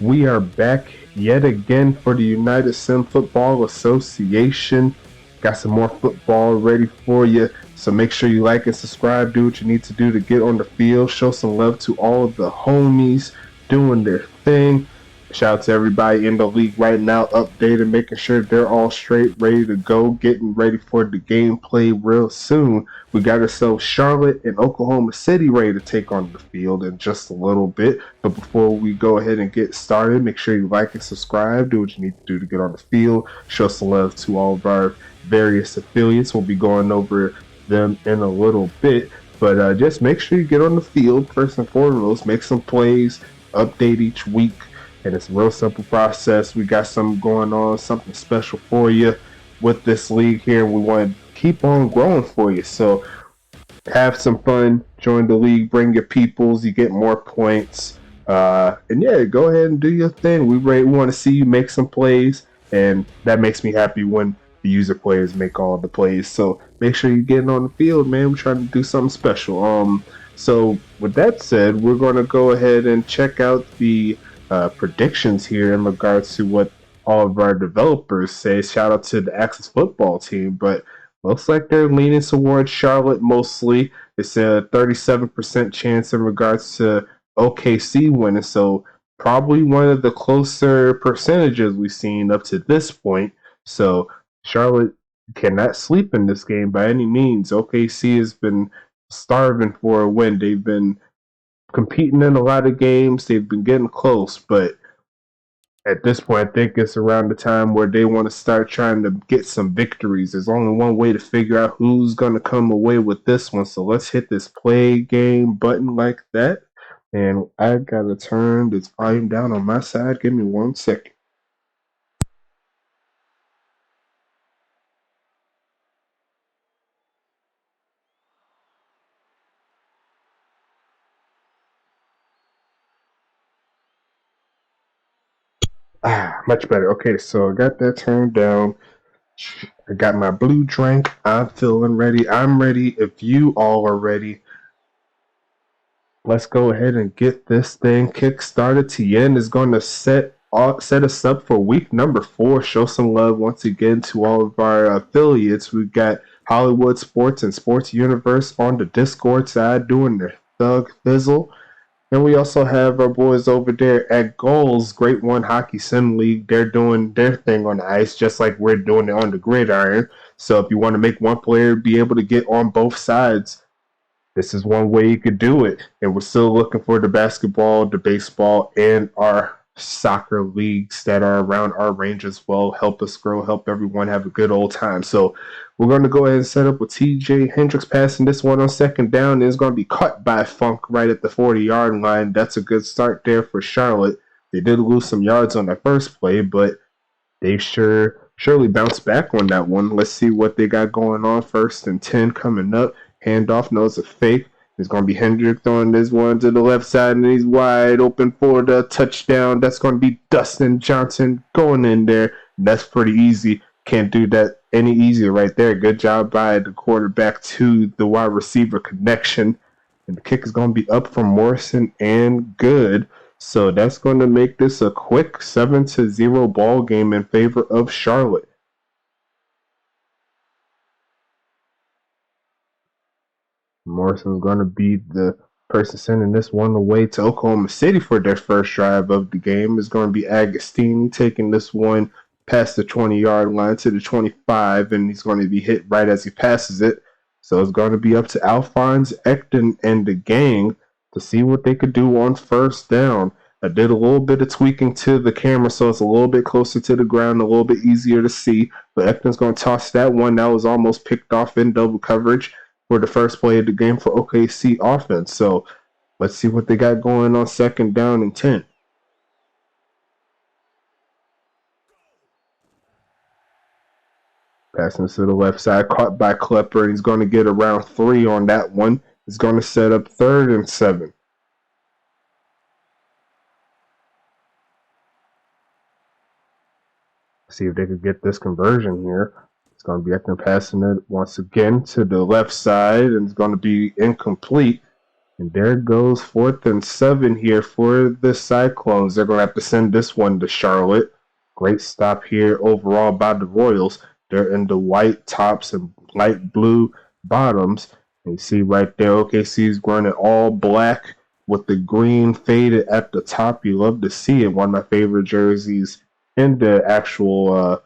We are back yet again for the United Sim Football Association. Got some more football ready for you. So make sure you like and subscribe. Do what you need to do to get on the field. Show some love to all of the homies doing their thing. Shout out to everybody in the league right now, updated, making sure they're all straight, ready to go, getting ready for the gameplay real soon. We got ourselves Charlotte and Oklahoma City ready to take on the field in just a little bit. But before we go ahead and get started, make sure you like and subscribe. Do what you need to do to get on the field. Show some love to all of our various affiliates. We'll be going over them in a little bit. But just make sure you get on the field first and foremost. Make some plays. Update each week. And it's a real simple process. We got something going on, something special for you with this league here. We want to keep on growing for you. So have some fun, join the league, bring your peoples, you get more points. And yeah, go ahead and do your thing. We want to see you make some plays, and that makes me happy when the user players make all the plays. So make sure you're getting on the field, man. We're trying to do something special. So with that said, we're going to go ahead and check out the predictions here in regards to what all of our developers say. Shout out to the Axis football team, but looks like they're leaning towards Charlotte mostly. It's a 37% chance in regards to OKC winning, so probably one of the closer percentages we've seen up to this point. So Charlotte cannot sleep in this game by any means. OKC has been starving for a win. They've been competing in a lot of games. They've been getting close, but at this point, I think it's around the time where they want to start trying to get some victories. There's only one way to figure out who's going to come away with this one. So let's hit this play game button like that. And I got to turn this volume down on my side. Give me 1 second. Much better. Okay, so I got that turned down. I got my blue drink. I'm feeling ready. I'm ready. If you all are ready, let's go ahead and get this thing kick-started. Tien is going to set us up for week number 4. Show some love once again to all of our affiliates. We've got Hollywood Sports and Sports Universe on the Discord side doing their thug fizzle. And we also have our boys over there at Goals, Great One Hockey Sim League. They're doing their thing on the ice just like we're doing it on the gridiron. So if you want to make one player be able to get on both sides, this is one way you could do it. And we're still looking for the basketball, the baseball, and our soccer leagues that are around our range as well. Help us grow, help everyone have a good old time. So we're going to go ahead and set up with TJ Hendricks passing this one on second down. And it's going to be caught by Funk right at the 40-yard line. That's a good start there for Charlotte. They did lose some yards on that first play, but they surely bounced back on that one. Let's see what they got going on. 1st and 10 coming up. Handoff, no, it's a fake. It's going to be Hendrick throwing this one to the left side, and he's wide open for the touchdown. That's going to be Dustin Johnson going in there. That's pretty easy. Can't do that any easier right there. Good job by the quarterback to the wide receiver connection. And the kick is going to be up from Morrison and good. So that's going to make this a quick 7-0 ball game in favor of Charlotte. Morrison's going to be the person sending this one away to Oklahoma City for their first drive of the game. Is going to be Agostini taking this one past the 20-yard line to the 25, and he's going to be hit right as he passes it. So it's going to be up to Alphonse Ecton and the gang to see what they could do on first down. I did a little bit of tweaking to the camera so it's a little bit closer to the ground, a little bit easier to see. But Ecton's going to toss that one. That was almost picked off in double coverage for the first play of the game for OKC offense. So let's see what they got going on second down and 10. Passing to the left side, caught by Klepper, and he's going to get around 3 on that one. He's going to set up 3rd and 7. See if they could get this conversion here. It's going to be Eckner passing it once again to the left side, and it's going to be incomplete. And there goes 4th and 7 here for the Cyclones. They're going to have to send this one to Charlotte. Great stop here overall by the Royals. They're in the white tops and light blue bottoms. And you see right there, OKC's running all black with the green faded at the top. You love to see it. One of my favorite jerseys in the actual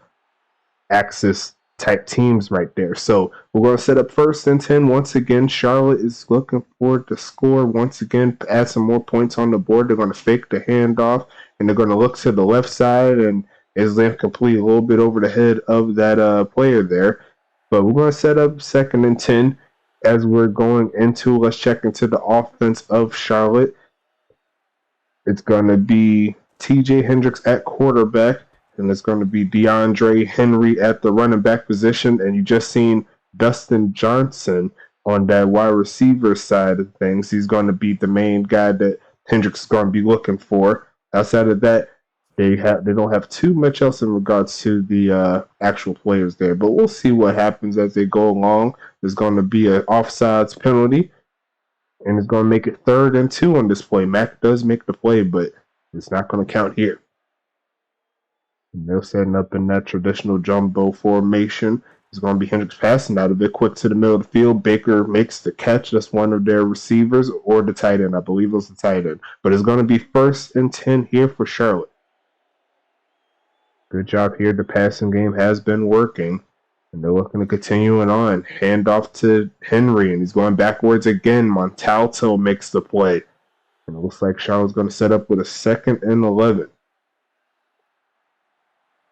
Axis type teams right there. So we're going to set up 1st and 10 once again. Charlotte is looking forward to score once again, to add some more points on the board. They're going to fake the handoff, and they're going to look to the left side, and Islam complete a little bit over the head of that player there. But we're going to set up 2nd and 10 as we're going into. Let's check into the offense of Charlotte. It's going to be TJ Hendricks at quarterback, and it's going to be DeAndre Henry at the running back position. And you just seen Dustin Johnson on that wide receiver side of things. He's going to be the main guy that Hendricks is going to be looking for. Outside of that, they don't have too much else in regards to the actual players there. But we'll see what happens as they go along. There's going to be an offsides penalty, and it's going to make it 3rd and 2 on this play. Mac does make the play, but it's not going to count here. And they're setting up in that traditional jumbo formation. It's going to be Hendricks passing out of it, quick to the middle of the field. Baker makes the catch. That's one of their receivers or the tight end. I believe it was the tight end. But it's going to be 1st and 10 here for Charlotte. Good job here. The passing game has been working, and they're looking to continue it on. Handoff to Henry, and he's going backwards again. Montalto makes the play. And it looks like Charlotte's going to set up with a 2nd and 11.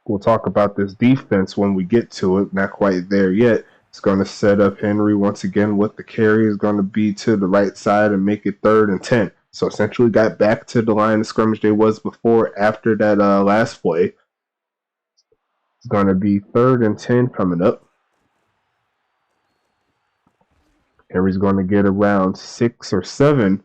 We'll talk about this defense when we get to it. Not quite there yet. It's going to set up Henry once again with the carry. Is going to be to the right side and make it 3rd and 10. So essentially got back to the line of scrimmage they was before after that last play. It's going to be 3rd and 10 coming up. Henry's going to get around 6 or 7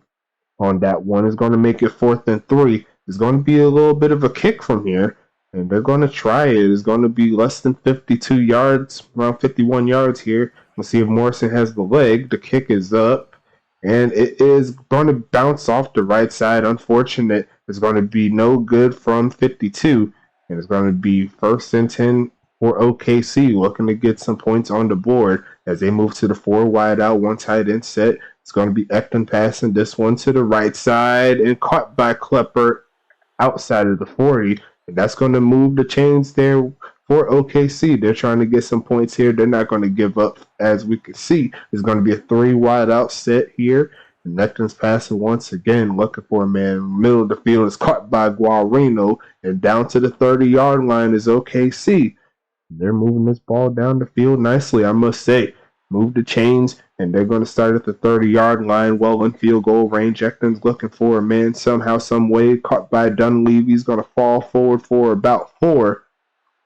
on that one. It's going to make it 4th and 3. It's going to be a little bit of a kick from here, and they're going to try it. It's going to be less than 52 yards, around 51 yards here. We'll see if Morrison has the leg. The kick is up, and it is going to bounce off the right side. Unfortunate. It's going to be no good from 52, and it's going to be 1st and 10 for OKC, looking to get some points on the board as they move to the 4 wide out, 1 tight end set. It's going to be Ekton passing this one to the right side and caught by Klepper outside of the 40. And that's going to move the chains there for OKC. They're trying to get some points here. They're not going to give up, as we can see. There's going to be a 3 wide out set here. And Ekton's passing once again, looking for a man. Middle of the field is caught by Guarino. And down to the 30-yard line is OKC. They're moving this ball down the field nicely, I must say. Move the chains, and they're going to start at the 30-yard line, well in field goal range. Ekton's looking for a man somehow, some way. Caught by Dunleavy. He's going to fall forward for about 4.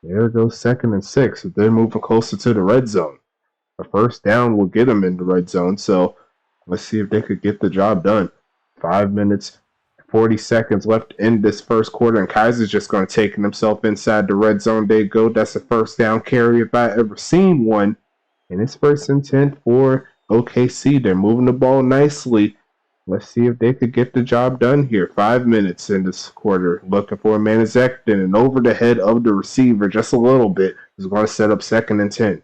There goes 2nd and 6. They're moving closer to the red zone. A 1st down will get them in the red zone, so let's see if they could get the job done. 5 minutes, 40 seconds left in this 1st quarter, and Kaiser's just going to take himself inside the red zone. They go. That's a 1st down carry if I ever seen one. And it's 1st and 10 for OKC. They're moving the ball nicely. Let's see if they could get the job done here. 5 minutes in this quarter. Looking for a man is Ekton, and over the head of the receiver just a little bit. Is going to set up 2nd and 10.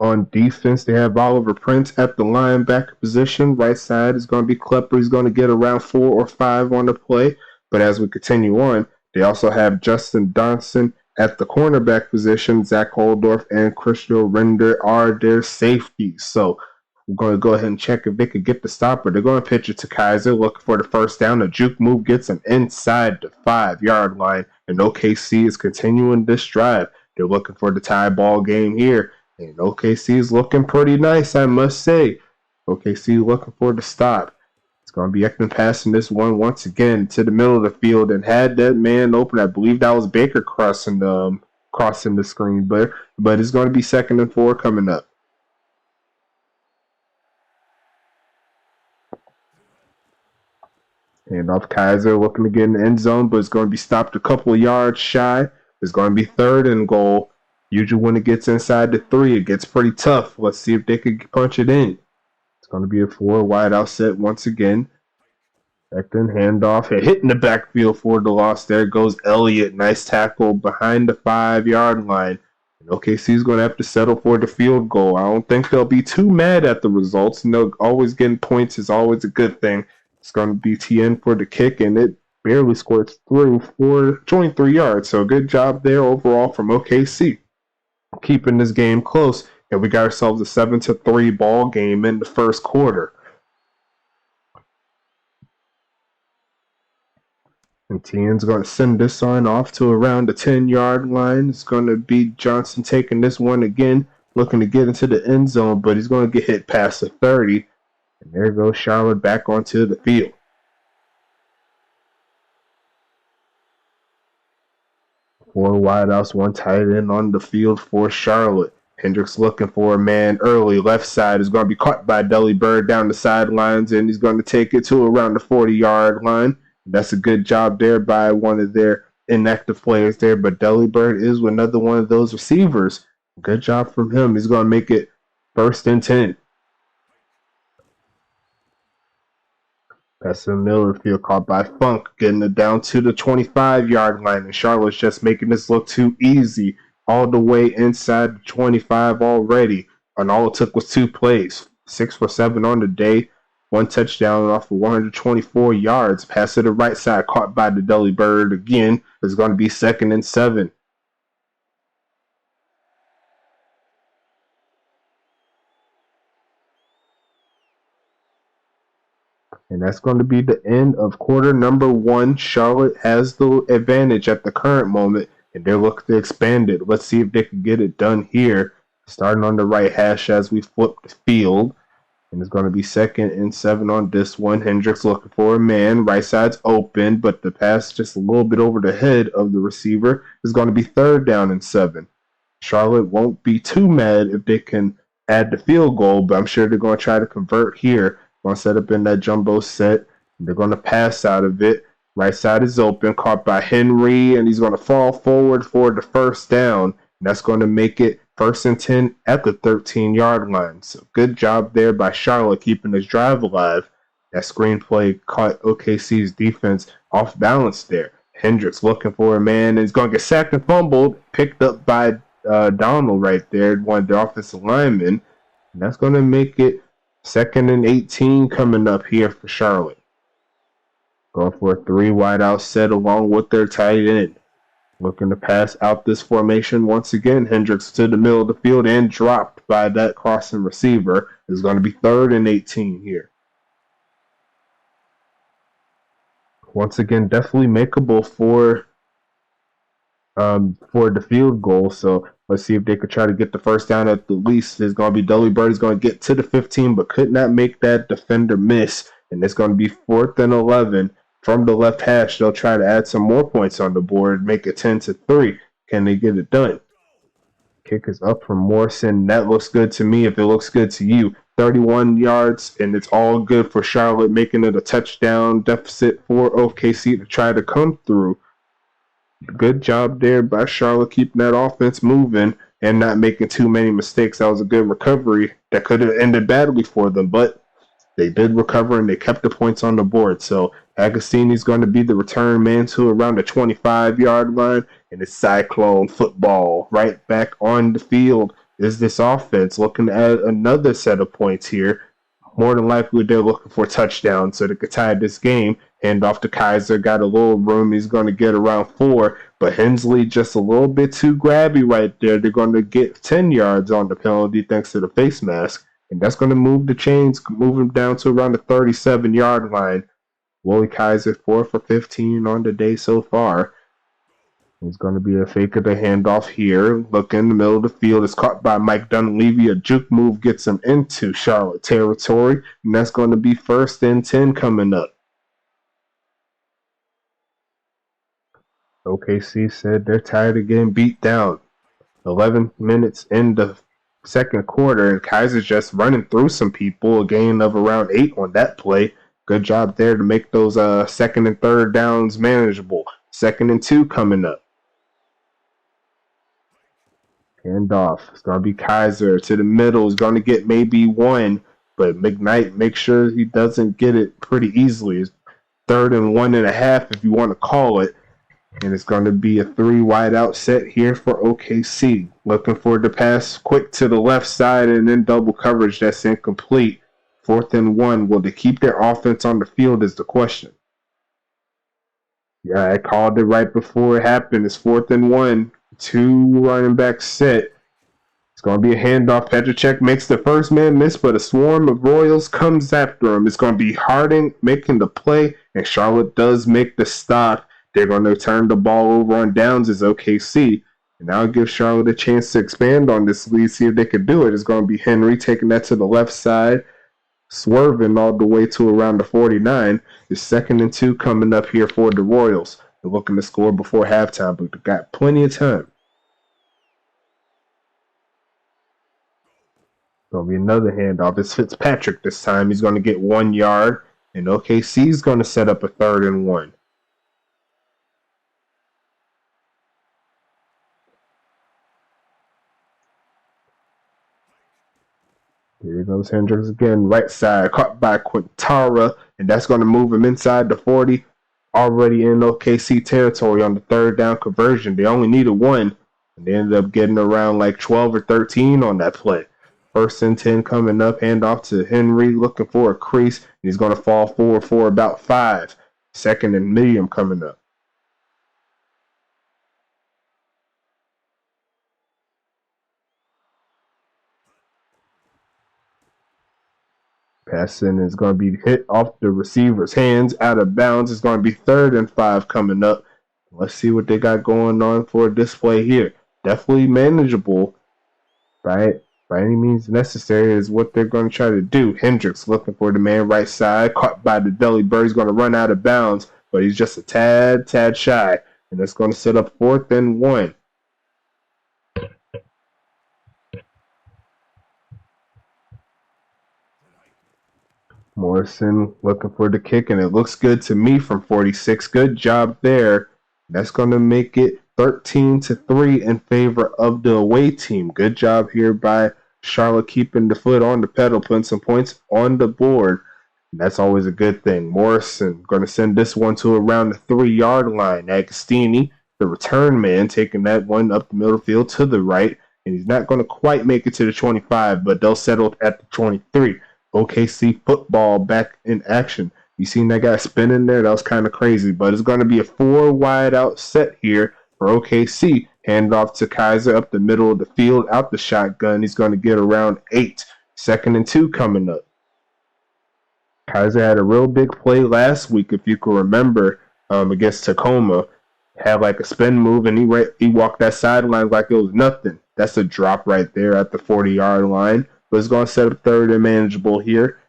On defense, they have Oliver Prince at the linebacker position. Right side is going to be Klepper. He's going to get around 4 or 5 on the play. But as we continue on, they also have Dustin Johnson at the cornerback position. Zach Holdorf and Christian Render are their safeties. So we're going to go ahead and check if they could get the stopper. They're going to pitch it to Kaiser, looking for the 1st down. The juke move gets him inside the 5-yard line, and OKC is continuing this drive. They're looking for the tie ball game here, and OKC is looking pretty nice, I must say. OKC looking for the stop. It's going to be Ekton passing this one once again to the middle of the field and had that man open. I believe that was Baker crossing the screen, but it's going to be 2nd and 4 coming up. And off Kaiser looking to get in the end zone, but it's going to be stopped a couple of yards shy. It's going to be 3rd and goal. Usually when it gets inside the 3, it gets pretty tough. Let's see if they can punch it in. It's going to be a 4 wide out set once again. Back then, handoff, hitting the backfield for the loss. There goes Elliott. Nice tackle behind the 5-yard line. And OKC's going to have to settle for the field goal. I don't think they'll be too mad at the results. Always getting points is always a good thing. It's going to be TN for the kick, and it barely scored through for 23 yards. So good job there overall from OKC, keeping this game close. And we got ourselves a 7-3 ball game in the first quarter. And TN's going to send this one off to around the 10-yard line. It's going to be Johnson taking this one again, looking to get into the end zone, but he's going to get hit past the 30. And there goes Charlotte back onto the field. Four wideouts, one tight end on the field for Charlotte. Hendricks looking for a man early. Left side is going to be caught by Delly Bird down the sidelines, and he's going to take it to around the 40-yard line. That's a good job there by one of their inactive players there, but Delly Bird is another one of those receivers. Good job from him. He's going to make it 1st and 10. Pass to Miller, field caught by Funk, getting it down to the 25-yard line, and Charlotte's just making this look too easy. All the way inside the 25 already, and all it took was 2 plays. 6 for 7 on the day. 1 touchdown off of 124 yards. Pass to the right side, caught by the Delly Bird again. It's going to be 2nd and 7. And that's going to be the end of quarter number 1. Charlotte has the advantage at the current moment, and they're looking to expand it. Let's see if they can get it done here. Starting on the right hash as we flip the field. And it's going to be 2nd and 7 on this one. Hendricks looking for a man. Right side's open, but the pass just a little bit over the head of the receiver. Is going to be 3rd down and 7. Charlotte won't be too mad if they can add the field goal, but I'm sure they're going to try to convert here. Going to set up in that jumbo set. They're going to pass out of it. Right side is open, caught by Henry, and he's going to fall forward for the 1st down. And that's going to make it 1st and 10 at the 13-yard line. So good job there by Charlotte keeping this drive alive. That screenplay caught OKC's defense off balance there. Hendricks looking for a man, and he's going to get sacked and fumbled. Picked up by Donald right there, one of the offensive linemen. And that's going to make it 2nd and 18 coming up here for Charlotte. Going for a 3 wide out set along with their tight end. Looking to pass out this formation once again. Hendricks to the middle of the field and dropped by that crossing receiver. It's going to be 3rd and 18 here. Once again, definitely makeable for the field goal. So let's see if they could try to get the 1st down at the least. There's going to be Delly Bird is going to get to the 15, but could not make that defender miss. And it's going to be 4th and 11. From the left hash, they'll try to add some more points on the board, make it 10-3. Can they get it done? Kick is up from Morrison. That looks good to me if it looks good to you. 31 yards, and it's all good for Charlotte, making it a touchdown deficit for OKC to try to come through. Good job there by Charlotte keeping that offense moving and not making too many mistakes. That was a good recovery that could have ended badly for them, but they did recover and they kept the points on the board. So Agostini's going to be the return man to around the 25-yard line, and it's Cyclone football. Right back on the field is this offense looking at another set of points here. More than likely, they're looking for a touchdown so they could tie this game. Hand off to Kaiser, got a little room. He's going to get around 4, but Hensley just a little bit too grabby right there. They're going to get 10 yards on the penalty thanks to the face mask, and that's going to move the chains, move him down to around the 37-yard line. Willie Kaiser 4 for 15 on the day so far. It's going to be a fake of the handoff here. Look in the middle of the field. It's caught by Mike Dunleavy. A juke move gets him into Charlotte territory, and that's going to be 1st and 10 coming up. OKC said they're tired of getting beat down. 11 minutes in the second quarter, and Kaiser's just running through some people. A gain of around 8 on that play. Good job there to make those 2nd and 3rd downs manageable. 2nd and 2 coming up. Handoff. It's going to be Kaiser to the middle. He's going to get maybe one, but McKnight, make sure he doesn't get it pretty easily. It's 3rd and 1.5 if you want to call it. And it's going to be a 3 wide out set here for OKC. Looking for the pass quick to the left side and then double coverage. That's incomplete. 4th and 1. Will they keep their offense on the field is the question. Yeah, I called it right before it happened. It's 4th and 1. 2 running back set. It's going to be a handoff. Petracek makes the first man miss, but a swarm of Royals comes after him. It's going to be Harding making the play, and Charlotte does make the stop. They're going to turn the ball over on downs as OKC. And now give Charlotte a chance to expand on this lead, see if they can do it. It's going to be Henry taking that to the left side, swerving all the way to around the 49. It's 2nd and 2 coming up here for the Royals. They're looking to score before halftime, but they've got plenty of time. Going to be another handoff. It's Fitzpatrick this time. He's going to get 1 yard, and OKC's going to set up a 3rd and 1. Here goes Hendricks again, right side, caught by Quintara, and that's going to move him inside the 40. Already in OKC territory on the 3rd down conversion. They only needed 1, and they ended up getting around like 12 or 13 on that play. 1st and 10 coming up, handoff to Henry, looking for a crease. He's going to fall forward for about 5. 2nd and medium coming up. Passing is going to be hit off the receiver's hands, out of bounds. It's going to be 3rd and 5 coming up. Let's see what they got going on for a display here. Definitely manageable, right? By any means necessary is what they're going to try to do. Hendricks looking for the man right side, caught by the Deli Bird. He's going to run out of bounds, but he's just a tad shy. And that's going to set up 4th and 1. Morrison looking for the kick, and it looks good to me from 46. Good job there. That's going to make it 13-3 in favor of the away team. Good job here by Charlotte keeping the foot on the pedal, putting some points on the board. And that's always a good thing. Morrison going to send this one to around the 3-yard line. Agostini, the return man, taking that one up the middle field to the right. And he's not going to quite make it to the 25, but they'll settle at the 23. OKC football back in action. You seen that guy spinning there? That was kind of crazy. But it's going to be a 4 wide out set here for OKC. Handoff to Kaiser up the middle of the field, out the shotgun. He's going to get around 8. 2nd and 2 coming up. Kaiser had a real big play last week, if you can remember, against Tacoma. Had like a spin move, and he walked that sideline like it was nothing. That's a drop right there at the 40-yard line. But it's going to set up 3rd and manageable here.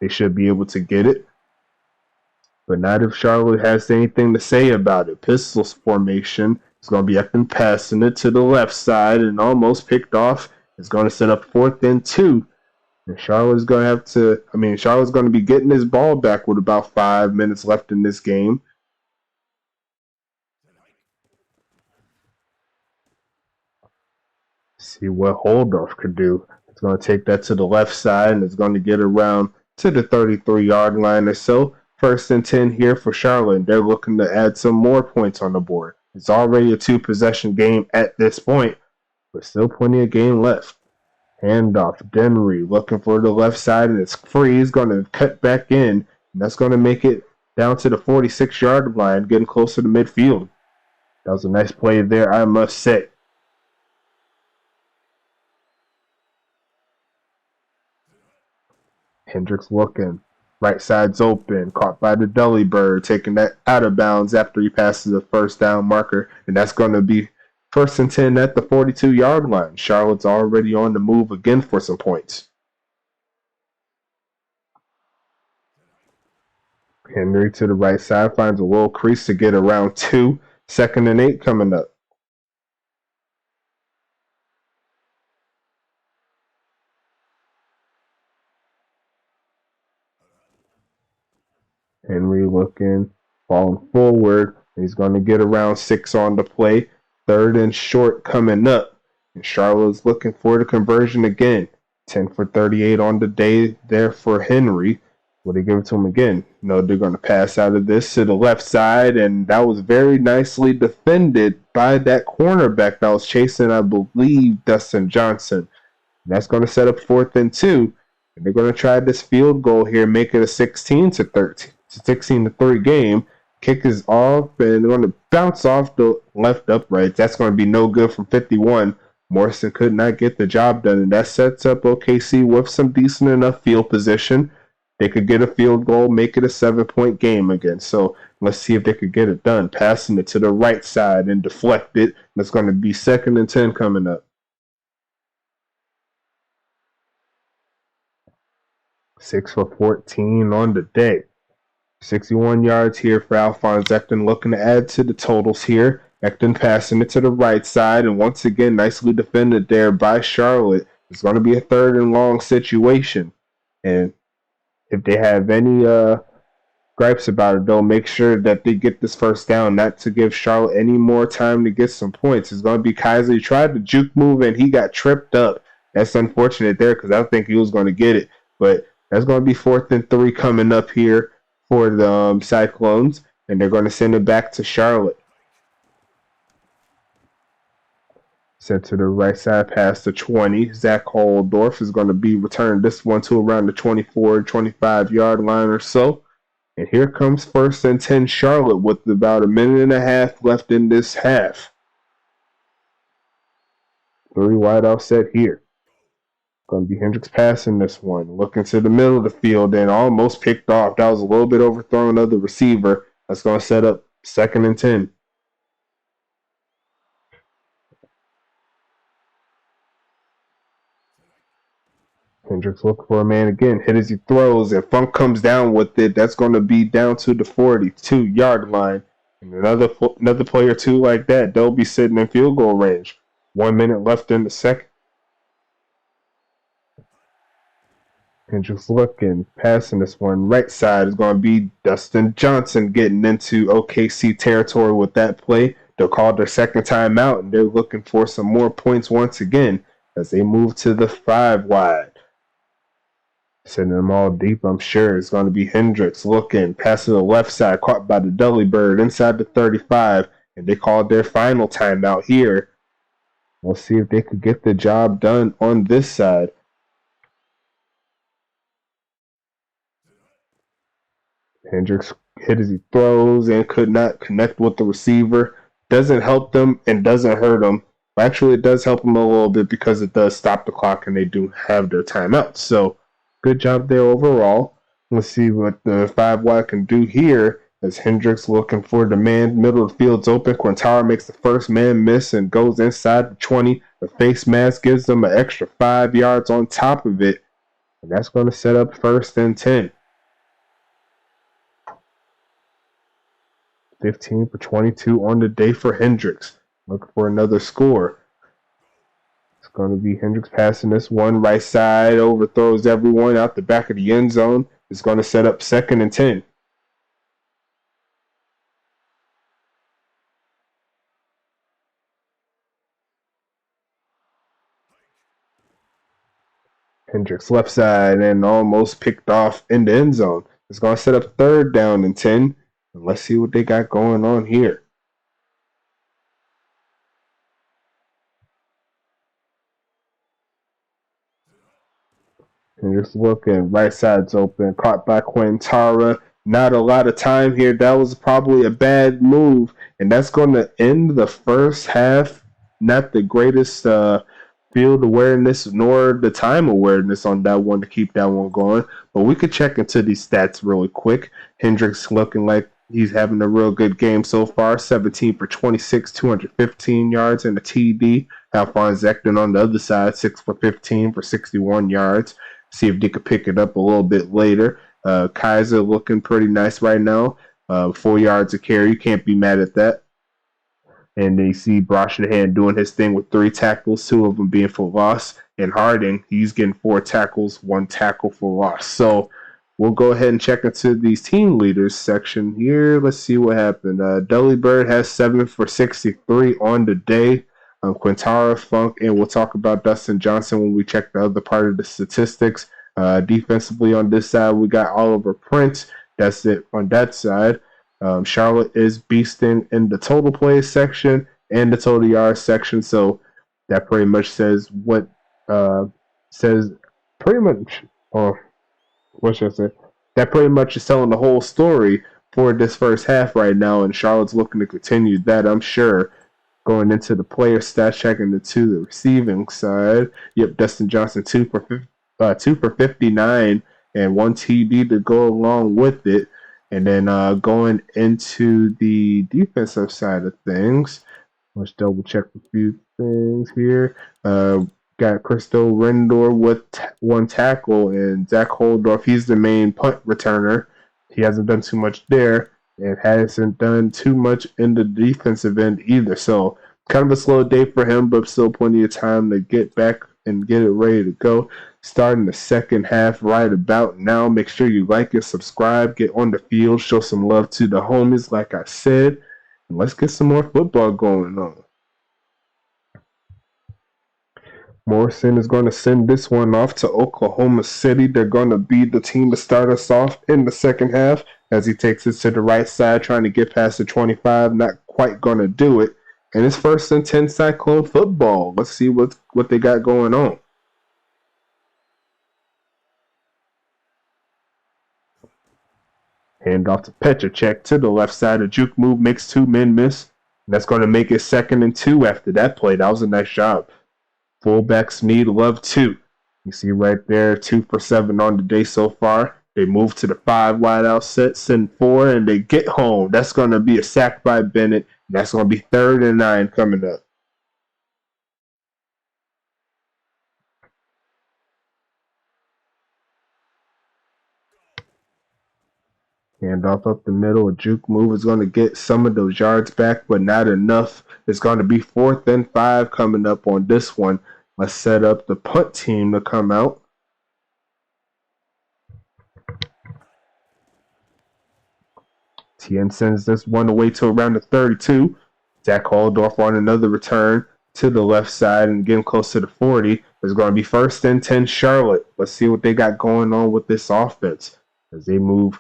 They should be able to get it. But not if Charlotte has anything to say about it. Pistols formation. It's going to be up and passing it to the left side and almost picked off. It's going to set up 4th and 2. And Charlotte's going to be getting his ball back with about 5 minutes left in this game. See what Holdorf could do. It's going to take that to the left side, and it's going to get around to the 33-yard line or so. 1st and 10 here for Charlotte. They're looking to add some more points on the board. It's already a 2-possession game at this point, but still plenty of game left. Handoff, Denry looking for the left side, and it's free. He's going to cut back in, and that's going to make it down to the 46-yard line, getting closer to midfield. That was a nice play there, I must say. Hendricks looking. Right side's open. Caught by the Deli Bird. Taking that out of bounds after he passes the 1st down marker. And that's going to be 1st and 10 at the 42-yard line. Charlotte's already on the move again for some points. Henry to the right side. Finds a little crease to get around 2. 2nd and 8 coming up. Henry looking, falling forward. He's going to get around 6 on the play. 3rd and short coming up. And Charlotte's looking for the conversion again. 10 for 38 on the day there for Henry. Will they give it to him again? No, they're going to pass out of this to the left side, and that was very nicely defended by that cornerback that was chasing, I believe, Dustin Johnson. And that's going to set up 4th and 2. And they're going to try this field goal here, make it a 16 to 3 game. Kick is off, and they're going to bounce off the left upright. That's going to be no good from 51. Morrison could not get the job done, and that sets up OKC with some decent enough field position. They could get a field goal, make it a 7-point game again. So let's see if they could get it done. Passing it to the right side and deflect it. That's going to be 2nd and 10 coming up. 6 for 14 on the day. 61 yards here for Alphonse Ecton, looking to add to the totals here. Ecton passing it to the right side, and once again, nicely defended there by Charlotte. It's going to be a 3rd and long situation. And if they have any gripes about it, they'll make sure that they get this first down, not to give Charlotte any more time to get some points. It's going to be Kaiser. He tried the juke move, and he got tripped up. That's unfortunate there because I think he was going to get it. But that's going to be 4th and 3 coming up here for the Cyclones, and they're going to send it back to Charlotte. Sent to the right side past the 20. Zach Holdorf is going to be returned this one to around the 24, 25-yard line or so. And here comes 1st and 10 Charlotte with about a minute and a half left in this half. 3 wide offset here. Going to be Hendricks passing this one. Looking to the middle of the field and almost picked off. That was a little bit overthrown of the receiver. That's going to set up 2nd and 10. Hendricks looking for a man again. Hit as he throws, and Funk comes down with it. That's going to be down to the 42-yard line. And another play or two like that, they'll be sitting in field goal range. 1 minute left in the second. Hendricks looking, passing this one. Right side is going to be Dustin Johnson getting into OKC territory with that play. They'll call their 2nd time out, and they're looking for some more points once again as they move to the 5 wide. Sending them all deep, I'm sure. It's going to be Hendricks looking, pass to the left side, caught by the Dudley Bird inside the 35, and they called their final timeout here. We'll see if they could get the job done on this side. Hendricks hit as he throws and could not connect with the receiver. Doesn't help them and doesn't hurt them. Actually, it does help them a little bit because it does stop the clock and they do have their timeout. So, good job there overall. Let's see what the 5 wide can do here as Hendricks looking for the man. Middle of the field's open. Quintara makes the first man miss and goes inside the 20. The face mask gives them an extra 5 yards on top of it. And that's going to set up 1st and 10. 15 for 22 on the day for Hendricks. Looking for another score. It's going to be Hendricks passing this one right side, overthrows everyone out the back of the end zone. It's going to set up 2nd and 10. Hendricks left side and almost picked off in the end zone. It's going to set up 3rd down and 10. And let's see what they got going on here. And just looking, right side's open, caught by Quintara. Not a lot of time here. That was probably a bad move, and that's going to end the first half. Not the greatest field awareness nor the time awareness on that one to keep that one going. But we could check into these stats really quick. Hendricks looking like he's having a real good game so far. 17 for 26, 215 yards and a TD. Alphonse Ecton on the other side, 6 for 15 for 61 yards. See if they could pick it up a little bit later. Kaiser looking pretty nice right now. 4 yards a carry. You can't be mad at that. And they see Brosnahan doing his thing with 3 tackles, 2 of them being for loss. And Harding, he's getting 4 tackles, 1 tackle for loss. So we'll go ahead and check into these team leaders section here. Let's see what happened. Dudley Bird has 7 for 63 on the day. Quintara, Funk, and we'll talk about Dustin Johnson when we check the other part of the statistics. Defensively on this side, we got Oliver Prince. That's it on that side. Charlotte is beasting in the total plays section and the total yards section, so that pretty much says what says pretty much, or what should I say? That pretty much is telling the whole story for this first half right now, and Charlotte's looking to continue that, I'm sure. Going into the player stats, checking the receiving side. Yep, Dustin Johnson 2 for 59 and 1 TD to go along with it. And then going into the defensive side of things, let's double check a few things here. Got Christo Rendor with 1 tackle, and Zach Holdorf, he's the main punt returner. He hasn't done too much there, and hasn't done too much in the defensive end either. So kind of a slow day for him, but still plenty of time to get back and get it ready to go. Starting the second half right about now. Make sure you like and subscribe. Get on the field. Show some love to the homies, like I said. And let's get some more football going on. Morrison is going to send this one off to Oklahoma City. They're going to be the team to start us off in the second half as he takes it to the right side, trying to get past the 25. Not quite going to do it. And it's 1st and 10 Cyclone football. Let's see what they got going on. Hand off to Petracek to the left side. A juke move makes 2 men miss. And that's going to make it 2nd and 2 after that play. That was a nice job. Fullbacks need love too. You see right there, 2 for 7 on the day so far. They move to the 5 wide out set, send 4, and they get home. That's going to be a sack by Bennett. That's going to be 3rd and 9 coming up. Hand off up the middle. A juke move is going to get some of those yards back, but not enough. It's going to be 4th and 5 coming up on this one. Let's set up the punt team to come out. Tien sends this one away to around the 32. Zach Holdorf on another return to the left side and getting close to the 40. It's going to be 1st and 10 Charlotte. Let's see what they got going on with this offense as they move.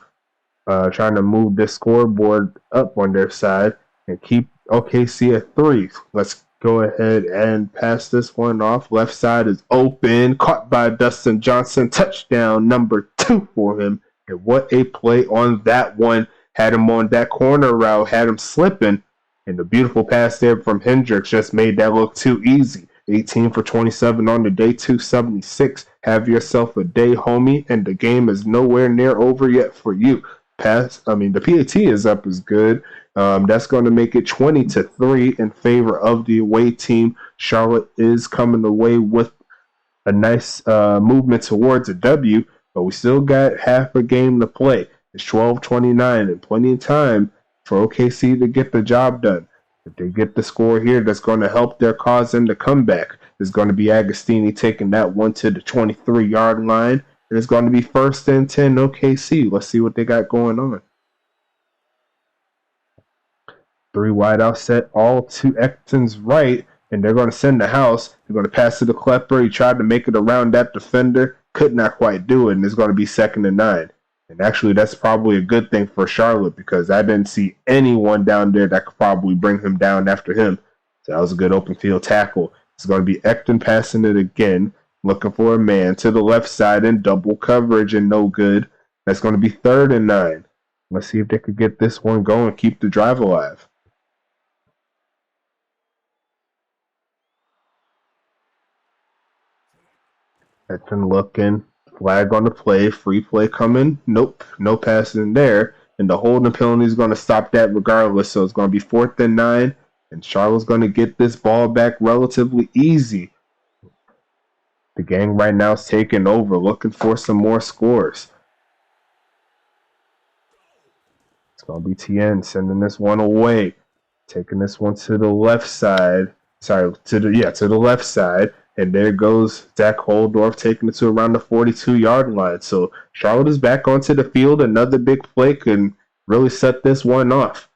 Trying to move this scoreboard up on their side and keep OKC at 3. Let's go ahead and pass this one off. Left side is open. Caught by Dustin Johnson. Touchdown number 2 for him. And what a play on that one. Had him on that corner route. Had him slipping. And the beautiful pass there from Hendricks just made that look too easy. 18 for 27 on the day. 276. Have yourself a day, homie. And the game is nowhere near over yet for you. The PAT is up is good. That's going to make it 20-3 in favor of the away team. Charlotte is coming away with a nice movement towards a W, but we still got half a game to play. It's 12:29 and plenty of time for OKC to get the job done. If they get the score here, that's going to help their cause in the comeback. It's going to be Agostini taking that one to the 23-yard line. And it's going to be 1st and 10 OKC. Let's see what they got going on. 3 wide out set, all to Ekton's right, and they're going to send the house. They're going to pass to the Klepper. He tried to make it around that defender, could not quite do it, and it's going to be 2nd and 9. And actually, that's probably a good thing for Charlotte because I didn't see anyone down there that could probably bring him down after him. So that was a good open field tackle. It's going to be Ekton passing it again. Looking for a man to the left side in double coverage and no good. That's going to be 3rd and 9. Let's see if they could get this one going, keep the drive alive. Ekton looking. Flag on the play. Free play coming. Nope. No passing there. And the holding penalty is going to stop that regardless. So it's going to be 4th and 9. And Charlotte's going to get this ball back relatively easy. The gang right now is taking over, looking for some more scores. It's going to be Tien sending this one away. Taking this one to the left side. To the left side. And there goes Zach Holdorf taking it to around the 42-yard line. So Charlotte is back onto the field. Another big play can really set this one off.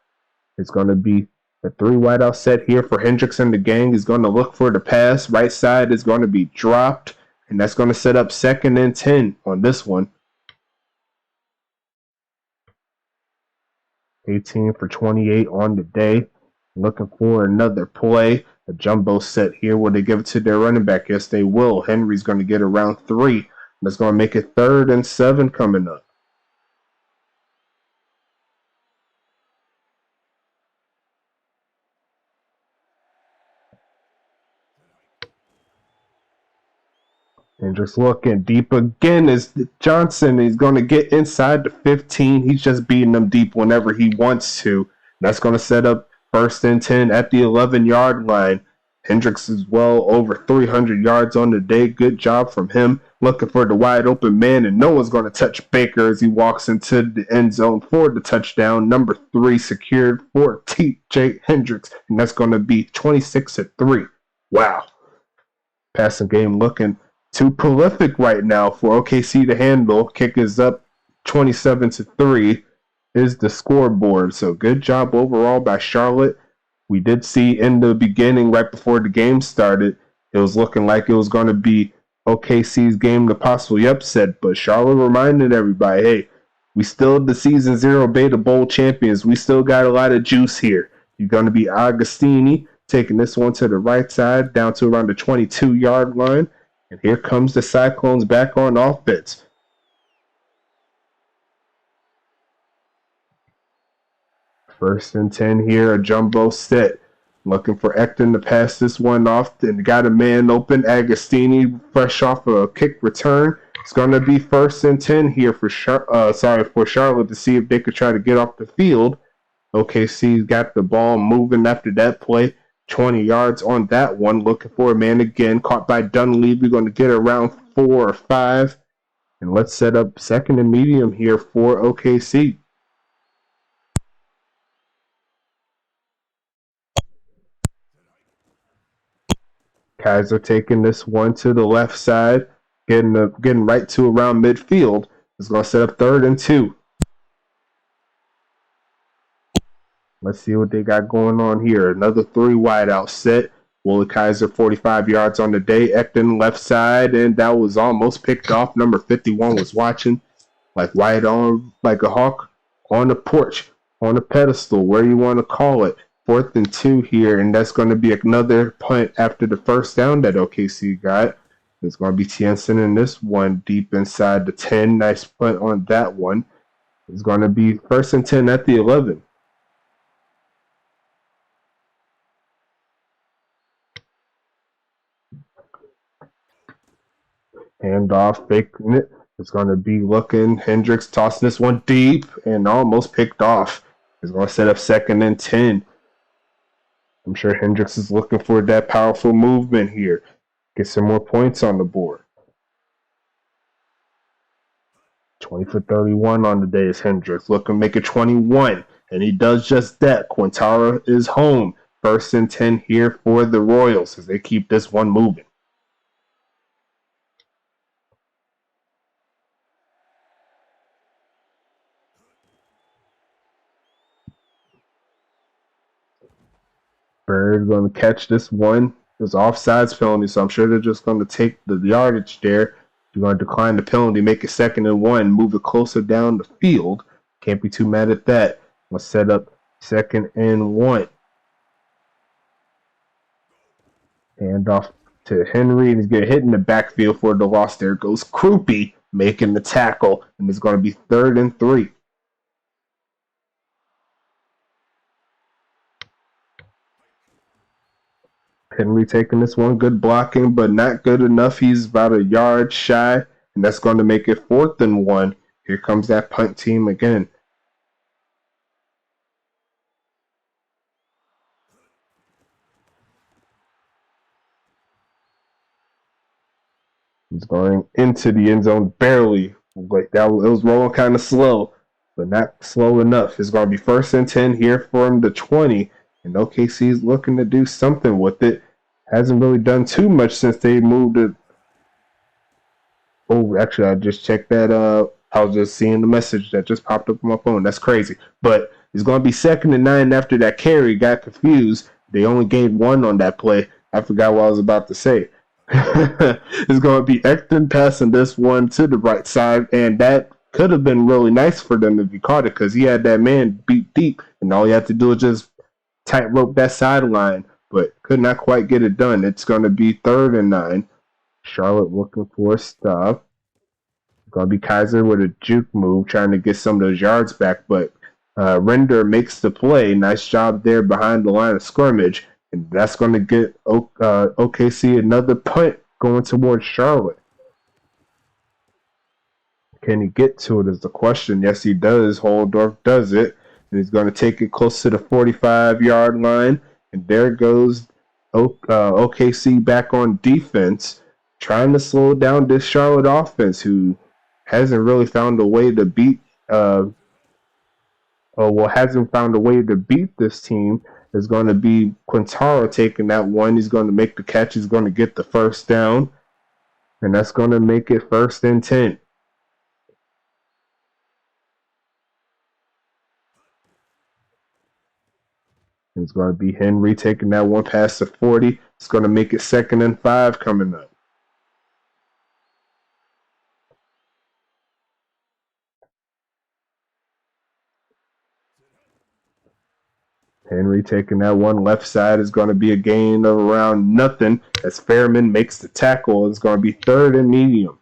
It's going to be The 3 wideout set here for Hendricks and the gang is going to look for the pass. Right side is going to be dropped, and that's going to set up 2nd and 10 on this one. 18 for 28 on the day. Looking for another play. A jumbo set here. Will they give it to their running back? Yes, they will. Henry's going to get around 3. That's going to make it 3rd and 7 coming up. And just looking deep again is Johnson. He's going to get inside the 15. He's just beating them deep whenever he wants to. That's going to set up 1st and 10 at the 11-yard line. Hendricks is well over 300 yards on the day. Good job from him. Looking for the wide open man, and no one's going to touch Baker as he walks into the end zone for the touchdown. Number 3 secured for T.J. Hendricks, and that's going to be 26-3. Wow. Passing game looking too prolific right now for OKC to handle. Kick is up 27-3 is the scoreboard. So good job overall by Charlotte. We did see in the beginning, right before the game started, it was looking like it was going to be OKC's game to possibly upset. But Charlotte reminded everybody, hey, we still the season 0 Beta Bowl champions. We still got a lot of juice here. You're going to be Agostini taking this one to the right side down to around the 22-yard line. And here comes the Cyclones back on offense. First and 10 here, a jumbo set. Looking for Ecton to pass this one off. And got a man open. Agostini fresh off a kick return. It's going to be 1st and 10 here for Charlotte to see if they could try to get off the field. OKC's got the ball moving after that play. 20 yards on that one. Looking for a man again. Caught by Dunleavy. Going to get around 4 or 5. And let's set up 2nd and medium here for OKC. Kaiser taking this one to the left side. Getting right to around midfield. It's going to set up 3rd and 2. Let's see what they got going on here. Another 3 wideout set. Woolley Kaiser 45 yards on the day. Ecton left side, and that was almost picked off. Number 51 was watching like white on, like a hawk on the porch, on a pedestal, where you want to call it. 4th and 2 here, and that's going to be another punt after the first down that OKC got. It's going to be Tiensen in this one deep inside the 10. Nice punt on that one. It's going to be 1st and 10 at the 11. Handoff, faking it. It's going to be looking. Hendricks tossing this one deep and almost picked off. It's going to set up 2nd and 10. I'm sure Hendricks is looking for that powerful movement here. Get some more points on the board. 20 for 31 on the day is Hendricks. Looking to make it 21. And he does just that. Quintara is home. 1st and 10 here for the Royals as they keep this one moving. Bird going to catch this one. There's offsides penalty, so I'm sure they're just going to take the yardage there. You're going to decline the penalty, make it 2nd and 1, move it closer down the field. Can't be too mad at that. Let's set up 2nd and 1. Hand off to Henry, and he's going to hit in the backfield for the loss. There goes Krupe making the tackle, and it's going to be 3rd and 3. Henry taking this one. Good blocking, but not good enough. He's about a yard shy, and that's going to make it 4th and 1. Here comes that punt team again. He's going into the end zone barely. Like that, it was rolling kind of slow, but not slow enough. It's going to be 1st and 10 here from the 20. And OKC is looking to do something with it. Hasn't really done too much since they moved it. Oh, actually, I just checked that. I was just seeing the message that just popped up on my phone. That's crazy. But It's going to be 2nd and 9 after that carry. Got confused. They only gained 1 on that play. I forgot what I was about to say. It's going to be Ekton passing this one to the right side, and that could have been really nice for them if he caught it because he had that man beat deep, and all he had to do is just tightrope that sideline, but could not quite get it done. It's going to be 3rd and 9. Charlotte looking for a stop. Going to be Kaiser with a juke move, trying to get some of those yards back, but Render makes the play. Nice job there behind the line of scrimmage. And that's going to get OKC another punt going towards Charlotte. Can he get to it is the question. Yes, he does. Holdorf does it. And he's going to take it close to the 45-yard line. And there goes OKC back on defense, trying to slow down this Charlotte offense, who hasn't really found a way to beat hasn't found a way to beat this team. Is going to be Quintaro taking that one. He's going to make the catch. He's going to get the first down. And that's going to make it 1st and 10. It's going to be Henry taking that one past the 40. It's going to make it 2nd and 5 coming up. Henry taking that one left side is going to be a gain of around nothing as Fairman makes the tackle. It's going to be 3rd and medium.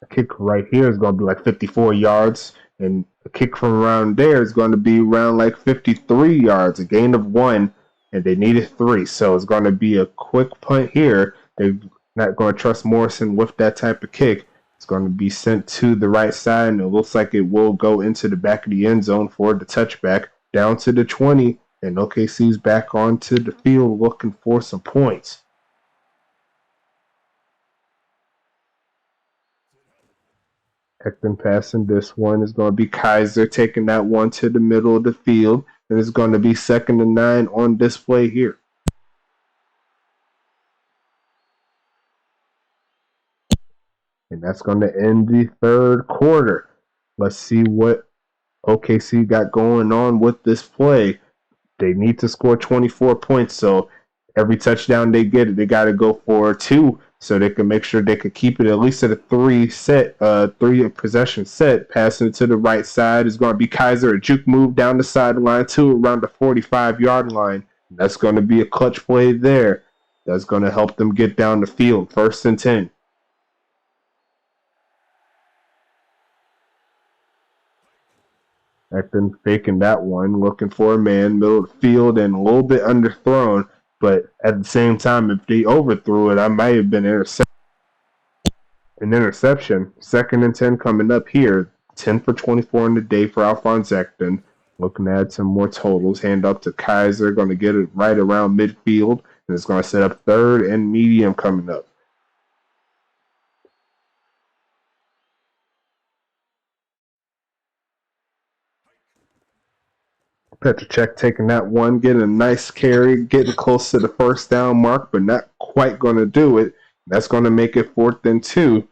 A kick right here is going to be like 54 yards, and a kick from around there is going to be around like 53 yards, a gain of 1, and they needed 3. So it's going to be a quick punt here. They're not going to trust Morrison with that type of kick. It's going to be sent to the right side, and it looks like it will go into the back of the end zone for the touchback, down to the 20, and OKC's back onto the field looking for some points. Ekton passing this one is going to be Kaiser taking that one to the middle of the field, and it's going to be 2nd and 9 on display here. And that's going to end the 3rd quarter. Let's see what OKC got going on with this play. They need to score 24 points, so every touchdown they get, they got to go for 2 so they can make sure they could keep it at least at a 3 possession set. Passing it to the right side is going to be Kaiser, a juke move down the sideline to around the 45-yard line. That's going to be a clutch play there. That's going to help them get down the field. 1st and 10. Ekton faking that one, looking for a man, middle of the field, and a little bit underthrown. But at the same time, if they overthrew it, I might have been an interception. 2nd and 10 coming up here. 10 for 24 in the day for Alphonse Ekton. Looking to add some more totals. Hand up to Kaiser. Going to get it right around midfield. And it's going to set up 3rd and medium coming up. Petracek taking that one, getting a nice carry, getting close to the 1st down mark, but not quite going to do it. That's going to make it 4th and 2.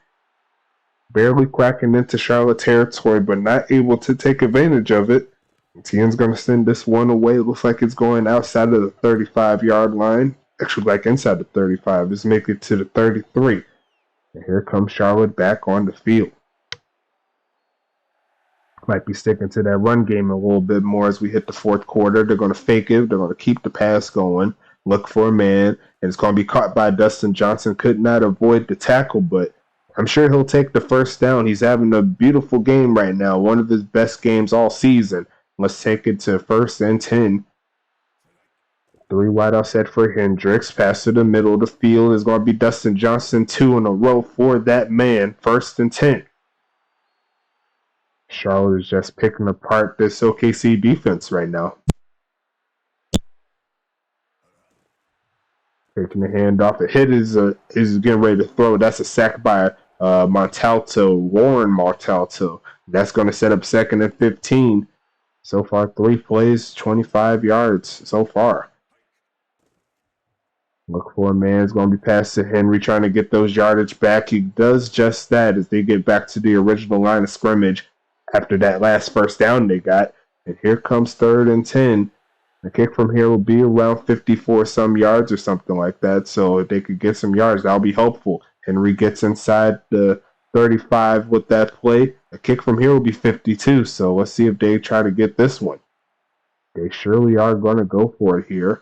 Barely cracking into Charlotte territory, but not able to take advantage of it. Tien's going to send this one away. It looks like it's going outside of the 35-yard line. Actually, like inside the 35. Let's make it to the 33. And here comes Charlotte back on the field. Might be sticking to that run game a little bit more as we hit the 4th quarter. They're going to fake it. They're going to keep the pass going, look for a man, and it's going to be caught by Dustin Johnson. Could not avoid the tackle, but I'm sure he'll take the 1st down. He's having a beautiful game right now, one of his best games all season. Let's take it to 1st and 10. 3 wideout set for Hendricks. Pass to the middle of the field is going to be Dustin Johnson, 2 in a row for that man. 1st and 10. Charlotte is just picking apart this OKC defense right now. Taking the handoff. The hit is getting ready to throw. That's a sack by Montalto, Warren Montalto. That's going to set up 2nd and 15. So far, 3 plays, 25 yards so far. Look for a man. It's going to be passed to Henry, trying to get those yardage back. He does just that as they get back to the original line of scrimmage after that last first down they got. And here comes 3rd and 10. The kick from here will be around 54 some yards or something like that. So if they could get some yards, that'll be helpful. Henry gets inside the 35 with that play. A kick from here will be 52. So let's see if they try to get this one. They surely are going to go for it here.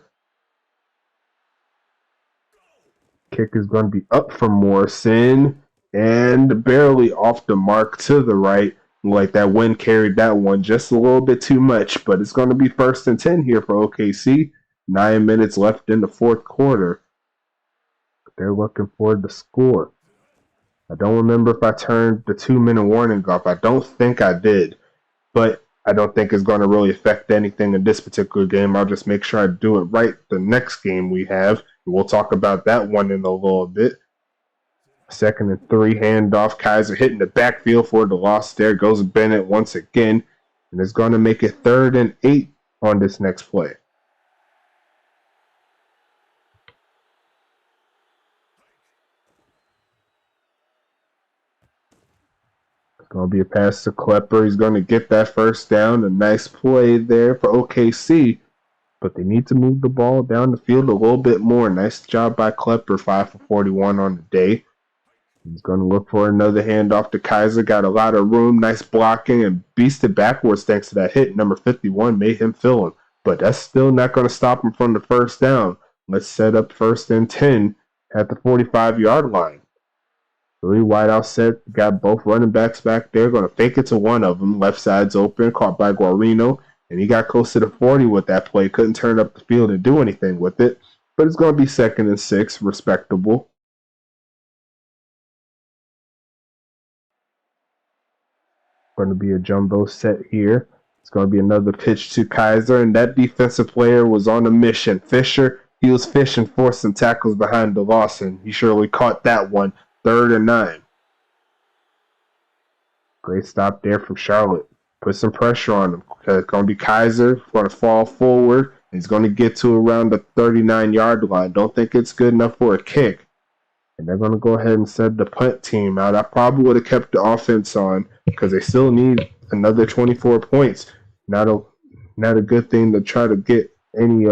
Kick is going to be up from Morrison and barely off the mark to the right. Like that wind carried that one just a little bit too much, but it's going to be 1st and 10 here for OKC. 9 minutes left in the 4th quarter. They're looking for the score. I don't remember if I turned the 2-minute warning off. I don't think I did, but I don't think it's going to really affect anything in this particular game. I'll just make sure I do it right the next game we have. We'll talk about that one in a little bit. 2nd and 3 handoff. Kaiser hitting the backfield for the loss. There goes Bennett once again. And it's going to make it 3rd and 8 on this next play. It's going to be a pass to Klepper. He's going to get that first down. A nice play there for OKC. But they need to move the ball down the field a little bit more. Nice job by Klepper, 5 for 41 on the day. He's going to look for another handoff to Kaiser. Got a lot of room, nice blocking, and beasted backwards thanks to that hit. Number 51 made him feel him. But that's still not going to stop him from the first down. Let's set up 1st and 10 at the 45-yard line. 3 wideout set. Got both running backs back there. Going to fake it to one of them. Left side's open, caught by Guarino. And he got close to the 40 with that play. Couldn't turn up the field and do anything with it. But it's going to be 2nd and 6, respectable. Going to be a jumbo set here. It's going to be another pitch to Kaiser. And that defensive player was on a mission. Fisher, he was fishing for some tackles behind the loss. And he surely caught that one. 3rd and 9. Great stop there from Charlotte. Put some pressure on him. It's going to be Kaiser. Going to fall forward. He's going to get to around the 39-yard line. Don't think it's good enough for a kick. And they're going to go ahead and send the punt team out. I probably would have kept the offense on because they still need another 24 points. Not a good thing to try to get any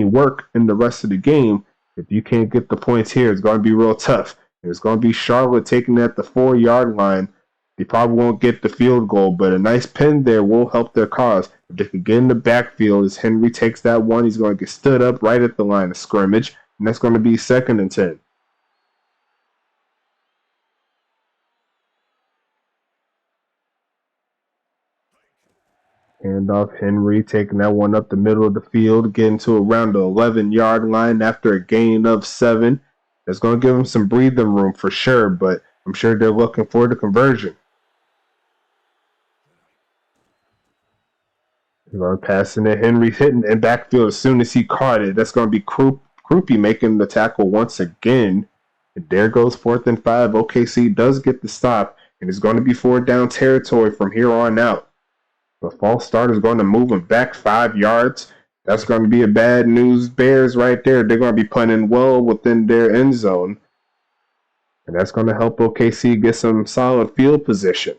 work in the rest of the game. If you can't get the points here, it's going to be real tough. It's going to be Charlotte taking it at the 4-yard line. They probably won't get the field goal, but a nice pin there will help their cause. If they could get in the backfield as Henry takes that one, he's going to get stood up right at the line of scrimmage, and that's going to be 2nd and 10. Handoff Henry taking that one up the middle of the field, getting to around the 11-yard line after a gain of 7. That's going to give them some breathing room for sure, but I'm sure they're looking for the conversion. They're going to pass it. Henry's hitting in backfield as soon as he caught it. That's going to be Krupe making the tackle once again. And there goes 4th and 5. OKC does get the stop, and it's going to be 4th down territory from here on out. The false start is going to move them back 5 yards. That's going to be a bad news Bears right there. They're going to be punting well within their end zone. And that's going to help OKC get some solid field position.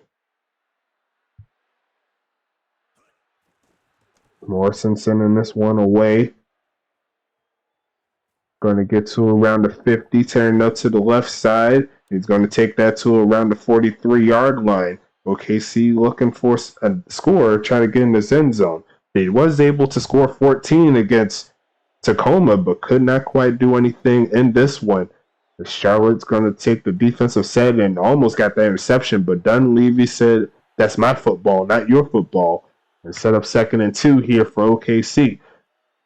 Morrison sending this one away. Going to get to around the 50, turning up to the left side. He's going to take that to around the 43-yard line. OKC looking for a score, trying to get in this end zone. They was able to score 14 against Tacoma, but could not quite do anything in this one. The Charlotte's going to take the defensive set and almost got that interception, but Dunleavy said, "That's my football, not your football," and set up 2nd and 2 here for OKC.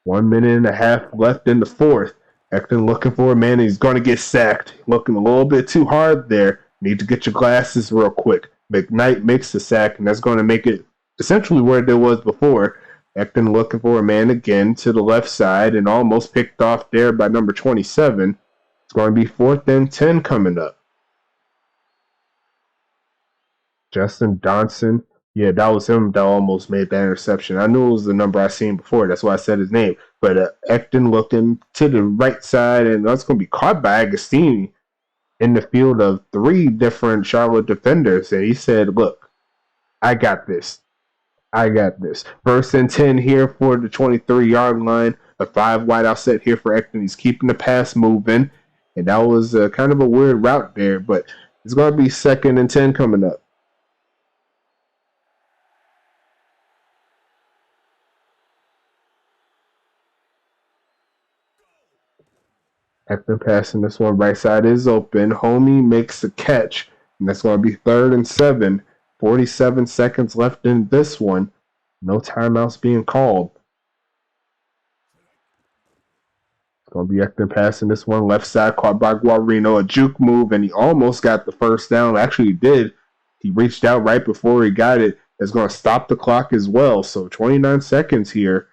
1 minute and a half left in the 4th. Ekton looking for a man. He's going to get sacked. Looking a little bit too hard there. Need to get your glasses real quick. McKnight makes the sack, and that's going to make it essentially where it was before. Ekton looking for a man again to the left side and almost picked off there by number 27. It's going to be 4th and 10 coming up. Dustin Johnson Yeah, that was him that almost made that interception. I knew it was the number I seen before. That's why I said his name. But Ekton looking to the right side, and that's going to be caught by Agostini in the field of three different Charlotte defenders. And he said, look, I got this. I got this. First and 10 here for the 23-yard line. A 5 wideout set here for Ekton. He's keeping the pass moving. And that was kind of a weird route there, but it's going to be 2nd and 10 coming up. Ekton passing this one, right side is open. Homie makes the catch, and that's going to be 3rd and 7. 47 seconds left in this one. No timeouts being called. It's going to be Ekton passing this one, left side, caught by Guarino. A juke move, and he almost got the first down. Actually, he did. He reached out right before he got it. That's going to stop the clock as well. So 29 seconds here.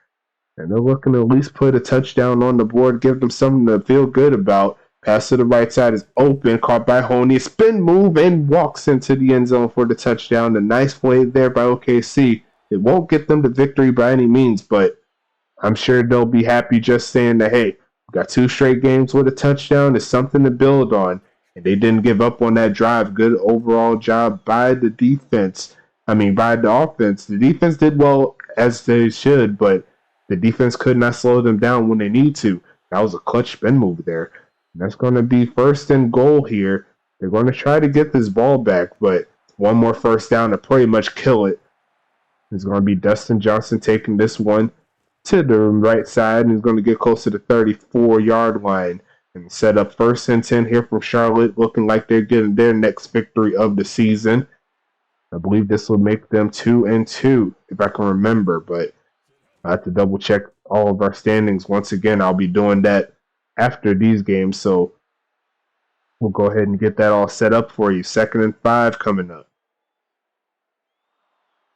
And they're looking to at least put a touchdown on the board, give them something to feel good about. Pass to the right side is open, caught by Honey. Spin move and walks into the end zone for the touchdown. A nice play there by OKC. It won't get them the victory by any means, but I'm sure they'll be happy just saying that, hey, we got 2 straight games with a touchdown. It's something to build on. And they didn't give up on that drive. Good overall job by the defense. By the offense. The defense did well as they should, but the defense could not slow them down when they need to. That was a clutch spin move there. And that's going to be 1st and goal here. They're going to try to get this ball back, but one more first down to pretty much kill it. It's going to be Dustin Johnson taking this one to the right side, and he's going to get close to the 34-yard line and set up 1st and 10 here from Charlotte, looking like they're getting their next victory of the season. I believe this will make them 2-2, if I can remember, but I have to double check all of our standings. Once again, I'll be doing that after these games, so we'll go ahead and get that all set up for you. 2nd and 5 coming up.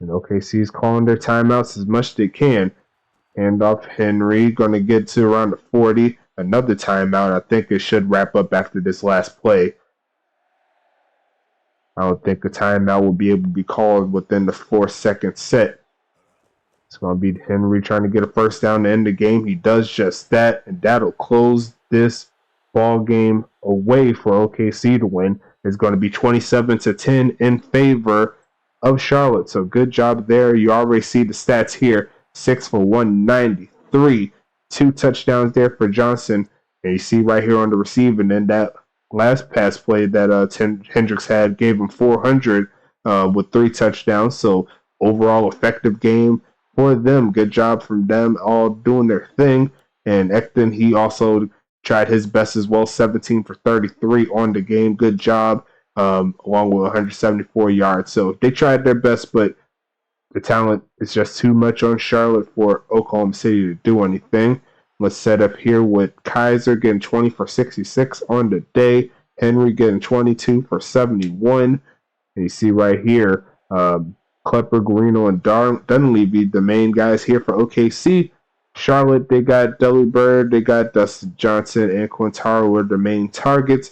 And OKC's calling their timeouts as much as they can. Hand off Henry, going to get to around the 40. Another timeout. I think it should wrap up after this last play. I don't think a timeout will be able to be called within the 4-second set. It's going to be Henry trying to get a first down to end the game. He does just that, and that'll close this ball game away for OKC to win. It's going to be 27-10 in favor of Charlotte. So good job there. You already see the stats here. 6 for 193. 2 touchdowns there for Johnson. And you see right here on the receiving end that last pass play that Hendricks had gave him 400 with 3 touchdowns. So overall effective game for them. Good job from them all doing their thing. And Ekton, he also tried his best as well. 17 for 33 on the game. Good job, along with 174 yards. So they tried their best, but the talent is just too much on Charlotte for Oklahoma City to do anything. Let's set up here with Kaiser getting 20 for 66 on the day. Henry getting 22 for 71. And you see right here, Klepper, Guarino, and Dunleavy, the main guys here for OKC. Charlotte, they got Delibird, they got Dustin Johnson, and Quintaro were the main targets.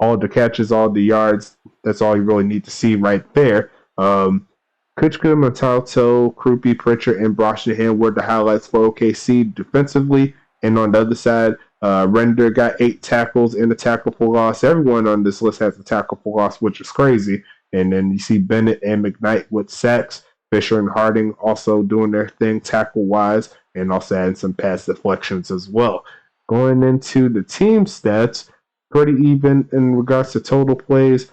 All the catches, all the yards, that's all you really need to see right there. Kuchka, Montalto, Krupi, Pritchard, and Brosnahan were the highlights for OKC defensively. And on the other side, Render got 8 tackles and a tackle for loss. Everyone on this list has a tackle for loss, which is crazy. And then you see Bennett and McKnight with sacks. Fisher and Harding also doing their thing tackle-wise, and also adding some pass deflections as well. Going into the team stats, pretty even in regards to total plays,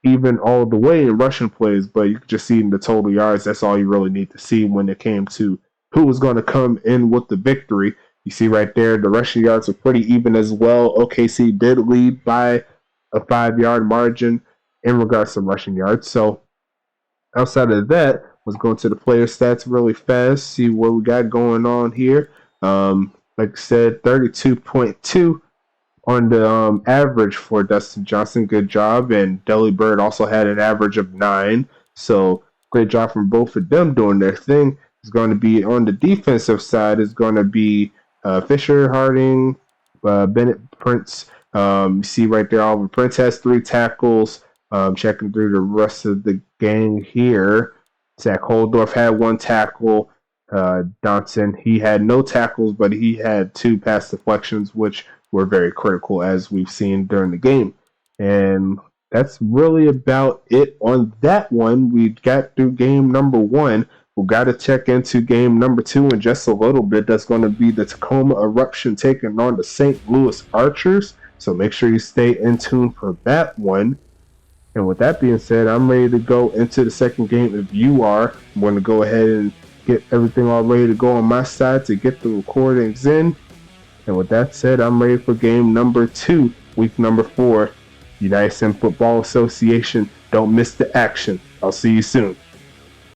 even all the way in rushing plays, but you can just see in the total yards, that's all you really need to see when it came to who was going to come in with the victory. You see right there, the rushing yards are pretty even as well. OKC did lead by a 5-yard margin in regards to rushing yards. So outside of that, let's go into the player stats really fast, see what we got going on here. Like I said, 32.2 on the average for Dustin Johnson. Good job. And Delibird also had an average of 9. So great job from both of them doing their thing. It's going to be on the defensive side, is going to be Fisher, Harding, Bennett, Prince. You see right there, Oliver Prince has 3 tackles. Checking through the rest of the gang here. Zach Holdorf had 1 tackle. Johnson, he had no tackles, but he had 2 pass deflections, which were very critical, as we've seen during the game. And that's really about it on that one. We got through game number 1. We got to check into game number 2 in just a little bit. That's going to be the Tacoma Eruption taking on the St. Louis Archers. So make sure you stay in tune for that one. And with that being said, I'm ready to go into the second game. If you are, I'm going to go ahead and get everything all ready to go on my side to get the recordings in. And with that said, I'm ready for game number 2, week number 4, United Sim Football Association. Don't miss the action. I'll see you soon.